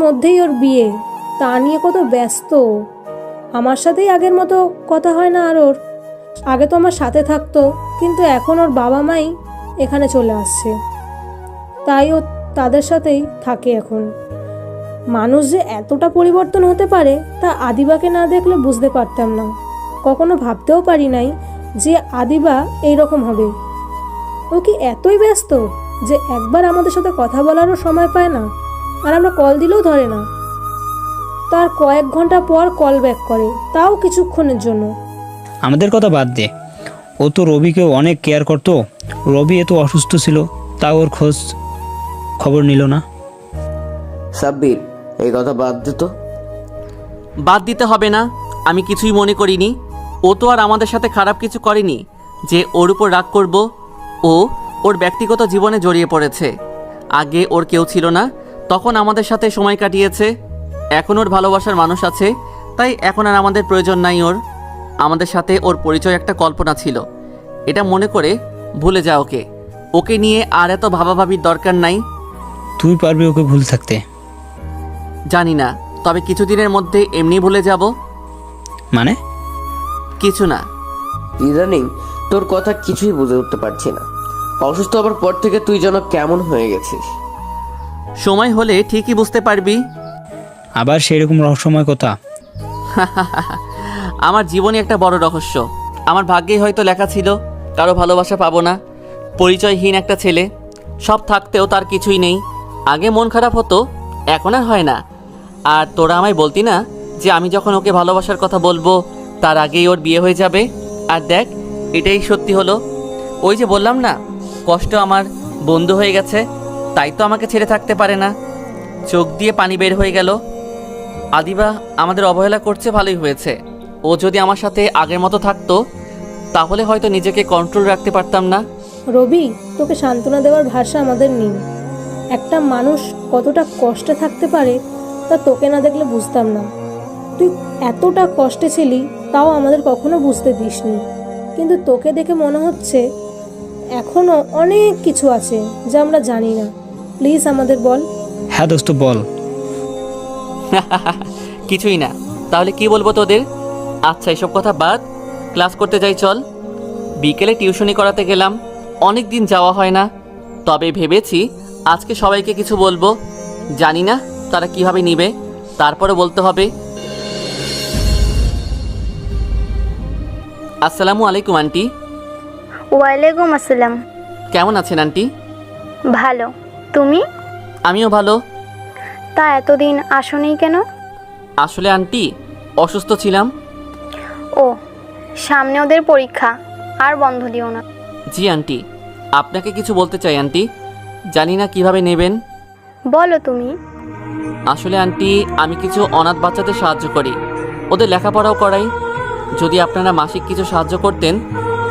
মধ্যেই ওর বিয়ে, তা নিয়ে কত ব্যস্ত। আমার সাথেই আগের মতো কথা হয় না আর ওর। আগে তো আমার সাথে থাকতো, কিন্তু এখন ওর বাবা মাই এখানে চলে আসছে, তাই ও তাদের সাথেই থাকে এখন। মানুষ যে এতটা পরিবর্তন হতে পারে তা আদিবাকে না দেখলে বুঝতে পারতাম না। কখনো ভাবতেও পারি নাই যে আদিবা এইরকম হবে। ও কি এতই ব্যস্ত যে একবার আমাদের সাথে কথা বলারও সময় পায় না, আর আমরা কল দিলেও ধরে না। তার কয়েক ঘন্টা পর কল ব্যাক করে, তাও কিছুক্ষণের জন্য। আমাদের কথা বাদ দে, ও তো রবিকেও অনেক কেয়ার করতো। রবি এত অসুস্থ ছিল, তাও ওর খোঁজ খবর নিল না। সাব্বির, এই কথা বাদ দে তো। বাদ দিতে হবে না, আমি কিছুই মনে করিনি। ও তো আর আমাদের সাথে খারাপ কিছু করেনি যে ওর উপর রাগ করব। ও ওর ব্যক্তিগত জীবনে জড়িয়ে পড়েছে। আগে ওর কেউ ছিল না, তখন আমাদের সাথে সময় কাটিয়েছে। এখন ওর ভালোবাসার মানুষ আছে, তাই এখন আর আমাদের প্রয়োজন নাই ওর। আমাদের সাথে ওর পরিচয় একটা কল্পনা ছিল, এটা মনে করে ভুলে যা ওকে। ওকে নিয়ে আর এত ভাবাভাবির দরকার নাই। তুই পারবি ওকে ভুল থাকতে? জানি না, তবে কিছুদিনের মধ্যে এমনি ভুলে যাব। মানে? কিছু না। ইদানিং তোর কথা কিছুই বুঝে উঠতে পারছি না। অসুস্থ হবার পর থেকে তুই যেন কেমন হয়ে গেছিস। সময় হলে ঠিকই বুঝতে পারবি। আবার সেরকম রহস্যময় কথা? আমার জীবনে একটা বড় রহস্য। আমার ভাগ্যেই হয়তো লেখা ছিল কারো ভালোবাসা পাবো না। পরিচয়হীন একটা ছেলে, সব থাকতেও তার কিছুই নেই। আগে মন খারাপ হতো, এখন আর হয় না। আর তোরা আমায় বলতি না যে আমি যখন ওকে ভালোবাসার কথা বলবো তার আগেই ওর বিয়ে হয়ে যাবে। আর দেখ, এটাই সত্যি হলো। ওই যে বললাম না, কষ্ট আমার বন্ধু হয়ে গেছে, তাই তো আমাকে ছেড়ে থাকতে পারে না। চোখ দিয়ে পানি বের হয়ে গেল। আদিবা আমাদের অবহেলা করছে, ভালোই হয়েছে। ও যদি আমার সাথে আগের মতো থাকতো তাহলে হয়তো নিজেকে কন্ট্রোল রাখতে পারতাম না। রবি, তোকে সান্ত্বনা দেওয়ার ভাষা আমাদের নেই। একটা মানুষ কতটা কষ্টে থাকতে পারে তা তোকে না দেখলে বুঝতাম না। তুই এতটা কষ্টে ছিলি, তাও আমাদের কখনো বুঝতে দিসনি। কিন্তু তোকে দেখে মনে হচ্ছে এখনো অনেক কিছু আছে যা আমরা জানি না। প্লিজ আমাদের বল। হ্যাঁ দোস্ত, বল। কিছুই না, তাহলে কি বলবো তোদের? আচ্ছা, এসব কথা বাদ, ক্লাস করতে যাই চল। বিকেলে টিউশনি করাতে গেলাম, অনেক দিন যাওয়া হয় না। তবে ভেবেছি আজকে সবাইকে কিছু বলবো। জানি না তারা কিভাবে নিবে, তারপরে বলতে হবে। আসসালামু আলাইকুম আন্টি। ওয়ালাইকুম আসসালাম। কেমন আছেন আন্টি? ভালো, তুমি? আমিও ভালো। তা এতদিন আসোনি কেন? আসলে আন্টি অসুস্থ ছিলাম। ও, সামনে ওদের পরীক্ষা, আর বন্ধ দিও না। জি আন্টি, আপনাকে কিছু বলতে চাই আন্টি, জানি না কিভাবে নেবেন। বলো তুমি। আসলে আন্টি, আমি কিছু অনাথ বাচ্চাদের সাহায্য করি, ওদের লেখাপড়াও করাই। যদি আপনারা মাসিক কিছু সাহায্য করতেন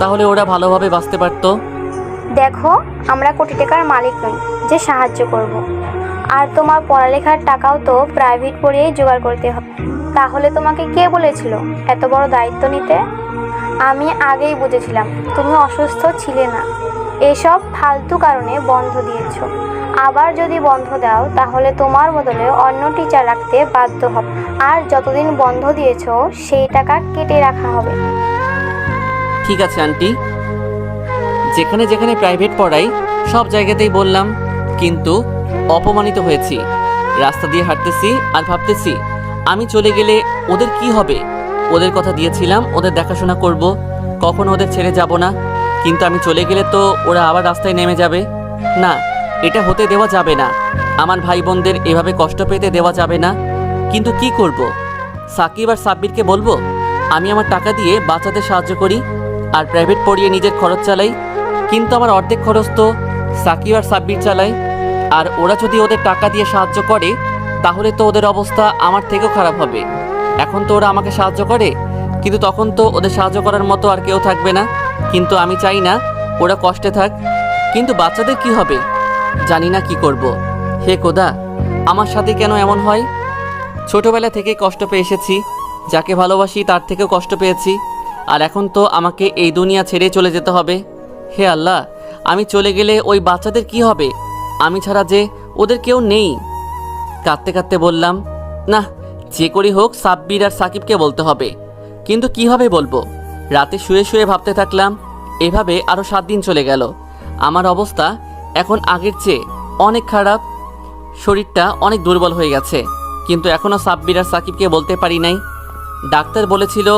তাহলে ওরা ভালোভাবে বাঁচতে পারতো। দেখো, আমরা কোটি টাকার মালিক নই যে সাহায্য করব। আর তোমার পড়ালেখার টাকাও তো প্রাইভেট পড়িয়েই জোগাড় করতে হবে। তাহলে তোমাকে কে বলেছিল এত বড় দায়িত্ব নিতে? আমি আগেই বুঝেছিলাম তুমি অসুস্থ ছিলে না। এসব ফালতু কারণে বন্ধ দিয়েছো। আবার যদি বন্ধ দাও তাহলে তোমার বদলে অন্য টিচার রাখতে বাধ্য হবে। আর যতদিন বন্ধ দিয়েছো সেই টাকা কেটে রাখা হবে। ঠিক আছে আন্টি, যেখানে যেখানে প্রাইভেট পড়াই সব জায়গাতেই বললাম, কিন্তু অপমানিত হয়েছি। রাস্তা দিয়ে হাঁটতেছি আর ভাবতেছি আমি চলে গেলে ওদের কি হবে। ওদের কথা দিয়েছিলাম ওদের দেখাশোনা করব, কখনো ওদের ছেড়ে যাব না। কিন্তু আমি চলে গেলে তো ওরা আবার রাস্তায় নেমে যাবে। না, এটা হতে দেওয়া যাবে না। আমার ভাই বোনদের এভাবে কষ্ট পেতে দেওয়া যাবে না। কিন্তু কি করব? সাকিব আর সাব্বিরকে বলবো আমি আমার টাকা দিয়ে বাচ্চাদের সাহায্য করি আর প্রাইভেট পড়িয়ে নিজের খরচ চালাই। কিন্তু আমার অর্ধেক খরচ তো সাকিব আর সাব্বির চালায়। আর ওরা যদি ওদের টাকা দিয়ে সাহায্য করে তাহলে তো ওদের অবস্থা আমার থেকেও খারাপ হবে। এখন তো ওরা আমাকে সাহায্য করে, কিন্তু তখন তো ওদের সাহায্য করার মতো আর কেউ থাকবে না। কিন্তু আমি চাই না ওরা কষ্টে থাক। কিন্তু বাচ্চাদের কি হবে? জানি না কি করব। হে খোদা, আমার সাথে কেন এমন হয়? ছোটবেলা থেকে কষ্ট পেয়ে এসেছি, যাকে ভালোবাসি তার থেকেও কষ্ট পেয়েছি। আর এখন তো আমাকে এই দুনিয়া ছেড়ে চলে যেতে হবে। হে আল্লাহ, আমি চলে গেলে ওই বাচ্চাদের কি হবে? আমি ছাড়া যে ওদের কেউ নেই। কাঁদতে কাঁদতে বললাম, না, যে করি হোক সাব্বির আর সাকিবকে বলতে হবে। কিন্তু কিভাবে বলবো? রাতে শুয়ে শুয়ে ভাবতে থাকলাম। এভাবে আরও 7 দিন চলে গেল। আমার অবস্থা এখন আগের চেয়ে অনেক খারাপ। শরীরটা অনেক দুর্বল হয়ে গেছে, কিন্তু এখনও সাব্বির আর সাকিবকে বলতে পারি নাই। ডাক্তার বলেছিল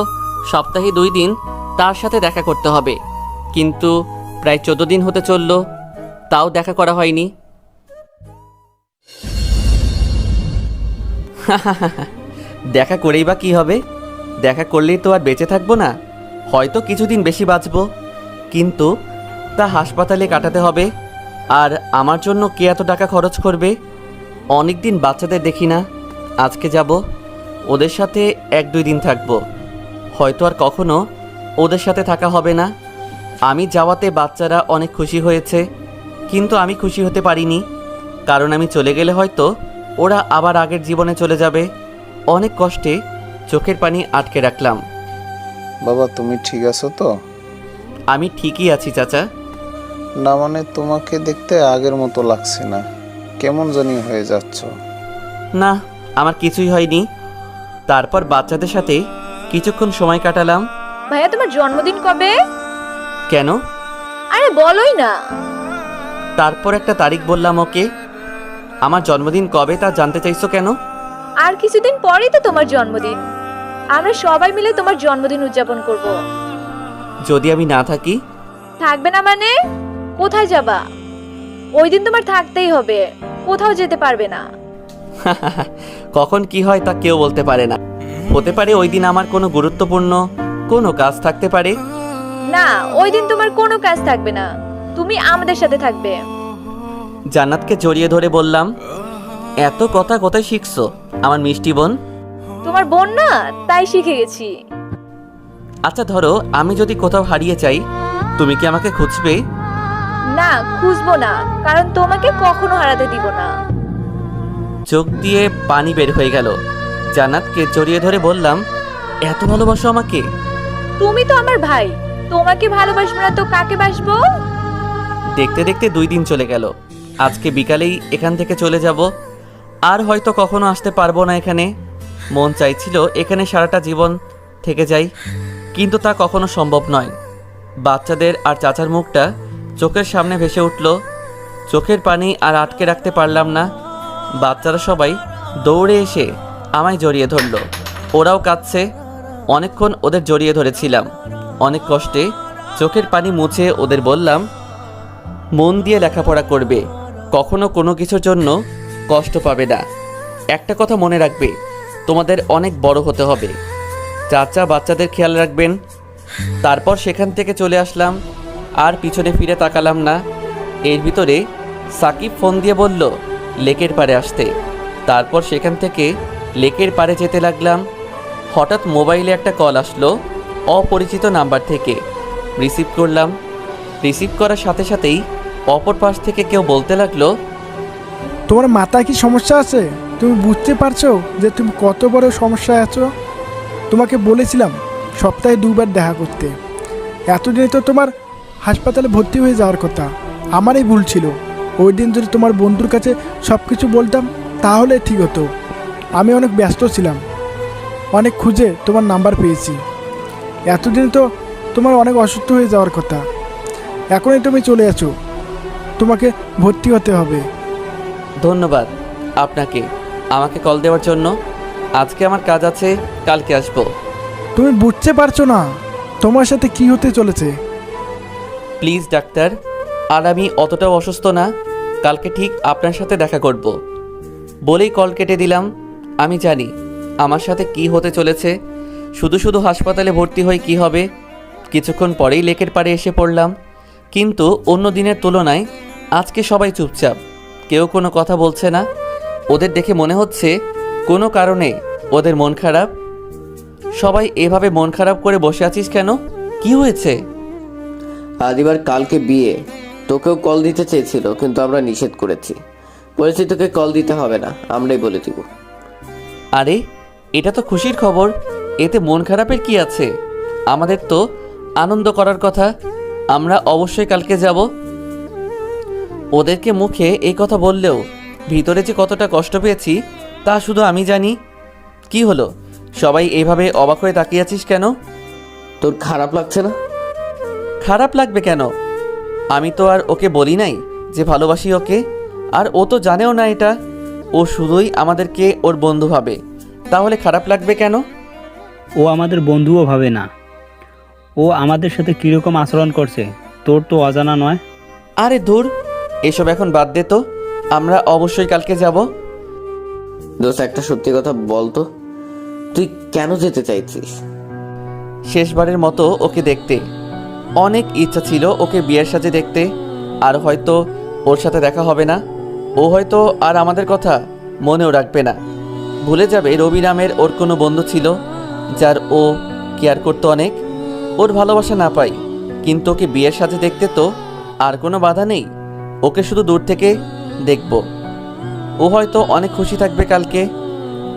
সপ্তাহে 2 দিন তার সাথে দেখা করতে হবে, কিন্তু প্রায় 14 দিন হতে চলল, তাও দেখা করা হয়নি। দেখা করেই বা কী হবে? দেখা করলেই তো আর বেঁচে থাকবো না, হয়তো কিছুদিন বেশি বাঁচবো, কিন্তু তা হাসপাতালে কাটাতে হবে। আর আমার জন্য কে এত টাকা খরচ করবে? অনেক দিন বাচ্চাদের দেখি না, আজকে যাব, ওদের সাথে 1-2 দিন থাকবো। হয়তো আর কখনো ওদের সাথে থাকা হবে না। আমি যাওয়াতে বাচ্চারা অনেক খুশি হয়েছে, কিন্তু আমি খুশি হতে পারিনি, কারণ আমি চলে গেলে হয়তো ওরা আবার আগের জীবনে চলে যাবে। অনেক কষ্টে চোখের পানি আটকে রাখলাম। বাবা, তুমি ঠিক আছো তো? আমি ঠিকই আছি চাচা। না মানে তোমাকে দেখতে আগের মতো লাগছে না, কেমন জানি হয়ে যাচ্ছ। না, আমার কিছুই হয়নি। তারপর বাচ্চাদের সাথে কিছুক্ষণ সময় কাটালাম। ভাইয়া, তোমার জন্মদিন কবে? কেন? আরে বলোই না। তারপর একটা তারিখ বললাম ওকে। আমার জন্মদিন কবে তা জানতে চাইছো কেন? আর কিছুদিন পরেই তো তোমার জন্মদিন, আমরা সবাই মিলে তোমার জন্মদিন উদযাপন করব। যদি আমি না থাকি? থাকবে না মানে? কোথায় যাবা? ওই দিন তোমার থাকতেই হবে, কোথাও যেতে পারবে না। কখন কি হয় তা কেউ বলতে পারে না। হতে পারে ওই দিন আমার কোনো গুরুত্বপূর্ণ কোনো কাজ থাকতে পারে। না, ওই দিন তোমার কোনো কাজ থাকবে না, তুমি আমাদের সাথে থাকবে। জান্নাতকে জড়িয়ে ধরে বললাম, এত কথা কোথায় শিখছো আমার মিষ্টি বোন? তোমার বোন না, তাই শিখে গেছি। আচ্ছা ধরো আমি যদি কোথাও হারিয়ে যাই, তুমি কি আমাকে খুঁজবে? না, খুঁজবো না, কারণ তোমাকে কখনো হারাতে দিব না। চোখ দিয়ে পানি বের হয়ে গেল। জান্নাতকে জড়িয়ে ধরে বললাম, এত ভালোবাসো আমাকে? তুমি তো আমার ভাই, তোমাকে ভালোবাসবো না তো কাকে বাসবো? দেখতে দেখতে 2 দিন চলে গেল। আজকে বিকালেই এখান থেকে চলে যাব, আর হয়তো কখনো আসতে পারবো না এখানে। মন চাইছিল এখানে সারাটা জীবন থেকে যাই, কিন্তু তা কখনো সম্ভব নয়। বাচ্চাদের আর চাচার মুখটা চোখের সামনে ভেসে উঠল। চোখের পানি আর আটকে রাখতে পারলাম না। বাচ্চারা সবাই দৌড়ে এসে আমায় জড়িয়ে ধরল। ওরাও কাঁদছে। অনেকক্ষণ ওদের জড়িয়ে ধরেছিলাম। অনেক কষ্টে চোখের পানি মুছে ওদের বললাম, মন দিয়ে লেখাপড়া করবে, কখনো কোনো কিছুর জন্য কষ্ট পাবে না। একটা কথা মনে রাখবে, তোমাদের অনেক বড় হতে হবে। চাচা বাচ্চাদের খেয়াল রাখবেন। তারপর সেখান থেকে চলে আসলাম, আর পিছনে ফিরে তাকালাম না। এর ভিতরে সাকিব ফোন দিয়ে বলল লেকের পাড়ে আসতে। তারপর সেখান থেকে লেকের পাড়ে যেতে লাগলাম। হঠাৎ মোবাইলে একটা কল আসলো অপরিচিত নাম্বার থেকে। রিসিভ করলাম। রিসিভ করার সাথে সাথেই অপর পাশ থেকে কেউ বলতে লাগলো, তোমার মাথায় কি সমস্যা আছে? তুমি বুঝতে পারছো যে তুমি কত বড় সমস্যায় আছো? তোমাকে বলেছিলাম সপ্তাহে 2 বার দেখা করতে। এতদিনে তো তোমার হাসপাতালে ভর্তি হয়ে যাওয়ার কথা। আমারই ভুল ছিল। ওই দিন যদি তোমার বন্ধুর কাছে সব কিছু বলতাম তাহলে ঠিক হতো। আমি অনেক ব্যস্ত ছিলাম, অনেক খুঁজে তোমার নাম্বার পেয়েছি। এতদিন তো তোমার অনেক অসুস্থ হয়ে যাওয়ার কথা, এখনই তুমি চলে আছো, তোমাকে ভর্তি হতে হবে। ধন্যবাদ আপনাকে আমাকে কল দেওয়ার জন্য। আজকে আমার কাজ আছে, কালকে আসবো। তুমি বুঝতে পারছো না তোমার সাথে কি হতে চলেছে। প্লিজ ডাক্তার, আর আমি অতটাও অসুস্থ না। কালকে ঠিক আপনার সাথে দেখা করব বলেই কল কেটে দিলাম। আমি জানি আমার সাথে কি হতে চলেছে। শুধু শুধু হাসপাতালে ভর্তি হয়ে কি হবে। কিছুক্ষণ পরেই লেকের পাড়ে এসে পড়লাম, কিন্তু অন্য দিনের তুলনায় আজকে সবাই চুপচাপ, কেউ কোনো কথা বলছে না। ওদের দেখে মনে হচ্ছে কোনো কারণে ওদের মন খারাপ। সবাই এভাবে মন খারাপ করে বসে আছিস কেন? কি হয়েছে? আদিবার কালকে বিয়ে, তোকেও কল দিতে চেয়েছিল, কিন্তু আমরা নিষেধ করেছি। বলেছি তোকে কল দিতে হবে না, আমরাই বলে দিব। আরে এটা তো খুশির খবর, এতে মন খারাপের কি আছে? আমাদের তো আনন্দ করার কথা। আমরা অবশ্যই কালকে যাব। ওদেরকে মুখে এই কথা বললেও ভিতরে যে কতটা কষ্ট পেয়েছি তা শুধু আমি জানি। কি হলো, সবাই এইভাবে অবাক হয়ে তাকিয়ে আছিস কেন? তোর খারাপ লাগছে না? খারাপ লাগবে কেন? আমি তো আর ওকে বলি নাই যে ভালোবাসি ওকে, আর ও তো জানেও না এটা। ও শুধুই আমাদেরকে ওর বন্ধু ভাবে, তাহলে খারাপ লাগবে কেন? ও আমাদের বন্ধুও ভাবে না। ও আমাদের সাথে কীরকম আচরণ করছে তোর তো অজানা নয়। আরে ধুর, এসব এখন বাদ দে তো, আমরা অবশ্যই কালকে যাব। দোস্ত একটা সত্যি কথা বল তো, তুই কেন যেতে চাইছিস? শেষবারের মতো ওকে দেখতে। অনেক ইচ্ছা ছিল ওকে বিয়ের সাজে দেখতে, আর হয়তো ওর সাথে দেখা হবে না। ও হয়তো আর আমাদের কথা মনেও রাখবে না, ভুলে যাবে রবি নামের ওর কোনো বন্ধু ছিল যার ও কেয়ার করতো অনেক। ওর ভালোবাসা না পাই, কিন্তু ওকে বিয়ের সাজে দেখতে তো আর কোনো বাধা নেই। ওকে শুধু দূর থেকে দেখব। ও হয়তো অনেক খুশি থাকবে কালকে।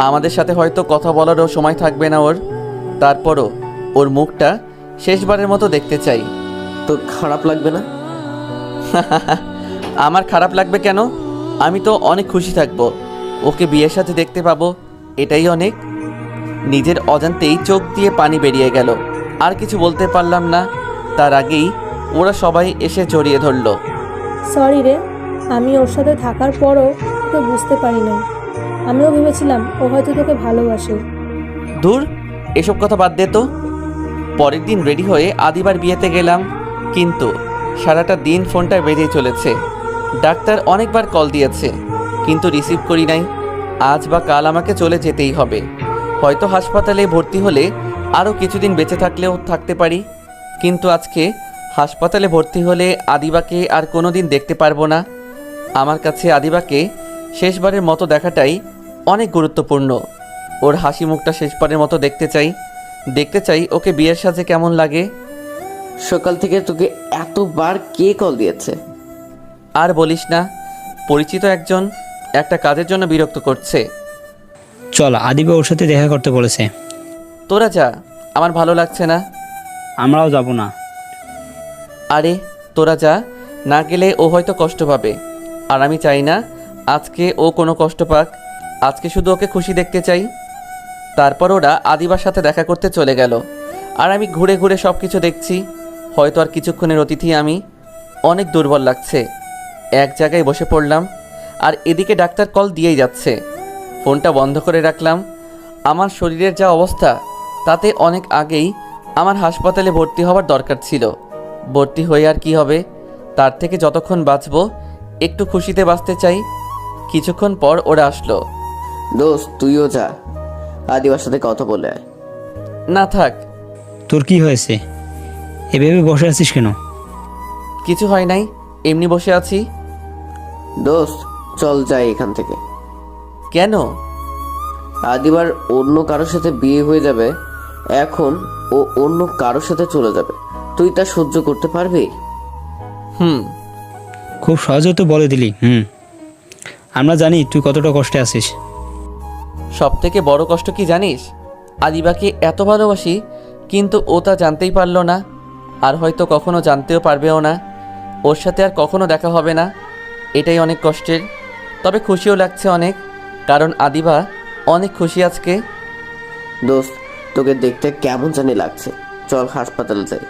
আমাদের সাথে হয়তো কথা বলারও সময় থাকবে না ওর। তারপরও ওর মুখটা শেষবারের মতো দেখতে চাই। তোর খারাপ লাগবে না? আমার খারাপ লাগবে কেন? আমি তো অনেক খুশি থাকবো। ওকে বিয়ের সাথে দেখতে পাবো, এটাই অনেক। নিজের অজান্তেই চোখ দিয়ে পানি বেরিয়ে গেল। আর কিছু বলতে পারলাম না, তার আগেই ওরা সবাই এসে জড়িয়ে ধরলো। সরি রে, আমি ওর সাথে থাকার পরও তোকে বুঝতে পারি নাই। আমিও ভেবেছিলাম ও হয়তো তোকে ভালোবাসে। দূর, এসব কথা বাদ দে তো। পরের দিন রেডি হয়ে আদিবার বিয়েতে গেলাম, কিন্তু সারাটা দিন ফোনটা বেজেই চলেছে। ডাক্তার অনেকবার কল দিয়েছে, কিন্তু রিসিভ করি নাই। আজ বা কাল আমাকে চলে যেতেই হবে। হয়তো হাসপাতালে ভর্তি হলে আরও কিছুদিন বেঁচে থাকলেও থাকতে পারি, কিন্তু আজকে হাসপাতালে ভর্তি হলে আদিবাকে আর কোনো দিন দেখতে পারবো না। আমার কাছে আদিবাকে শেষবারের মতো দেখাটাই অনেক গুরুত্বপূর্ণ। ওর হাসি মুখটা শেষবারের মতো দেখতে চাই ওকে বিয়ের সাজে কেমন লাগে। সকাল থেকে তোকে এতবার কে কল দিয়েছে? আর বলিস না, পরিচিত একজন একটা কাজের জন্য বিরক্ত করছে। চল, আদিবা ওর সাথে দেখা করতে বলেছে। তোরা যা, আমার ভালো লাগছে না। আমরাও যাব না। আরে তোরা যা, না গেলে ও হয়তো কষ্ট পাবে, আর আমি চাই না আজকে ও কোনো কষ্ট পাক। আজকে শুধু ওকে খুশি দেখতে চাই। তারপর ওরা আদিবার সাথে দেখা করতে চলে গেল, আর আমি ঘুরে ঘুরে সব কিছু দেখছি। হয়তো আর কিছুক্ষণের অতিথি আমি। অনেক দুর্বল লাগছে। এক জায়গায় বসে পড়লাম, আর এদিকে ডাক্তার কল দিয়েই যাচ্ছে। ফোনটা বন্ধ করে রাখলাম। আমার শরীরের যা অবস্থা, তাতে অনেক আগেই আমার হাসপাতালে ভর্তি হওয়ার দরকার ছিল। ভর্তি হয়ে আর কি হবে, তার থেকে যতক্ষণ বাঁচবো একটু খুশিতে বাঁচতে চাই। কিছুক্ষণ পর ওরা আসলো। দোস্ত তুইও যা, আদিবার সাথে কথা বলে আয়। না থাক। তোর কি হয়েছে? এভাবে বসে আছিস কেন? কিছু হয় নাই, এমনি বসে আছি। দোস্ত চল যাই এখান থেকে। কেন? আদিবার অন্য কারোর সাথে বিয়ে হয়ে যাবে, এখন ও অন্য কারোর সাথে চলে যাবে। তুই তা সহ্য করতে পারবি? খুব সহজে তো বলে দিলি। আমরা জানি তুই কতটা কষ্টে আছিস। সব থেকে বড় কষ্ট কি জানিস? আদিবাকে এত ভালোবাসি, কিন্তু ও তা জানতেই পারলো না, আর হয়তো কখনো জানতেও পারবেও না। ওর সাথে আর কখনো দেখা হবে না। এটাই অনেক কষ্টের, তবে খুশিও লাগছে অনেক, কারণ আদিবা অনেক খুশি আজকে। দোস্ত তোকে দেখতে কেমন জানি লাগছে, চল হাসপাতালে যাই।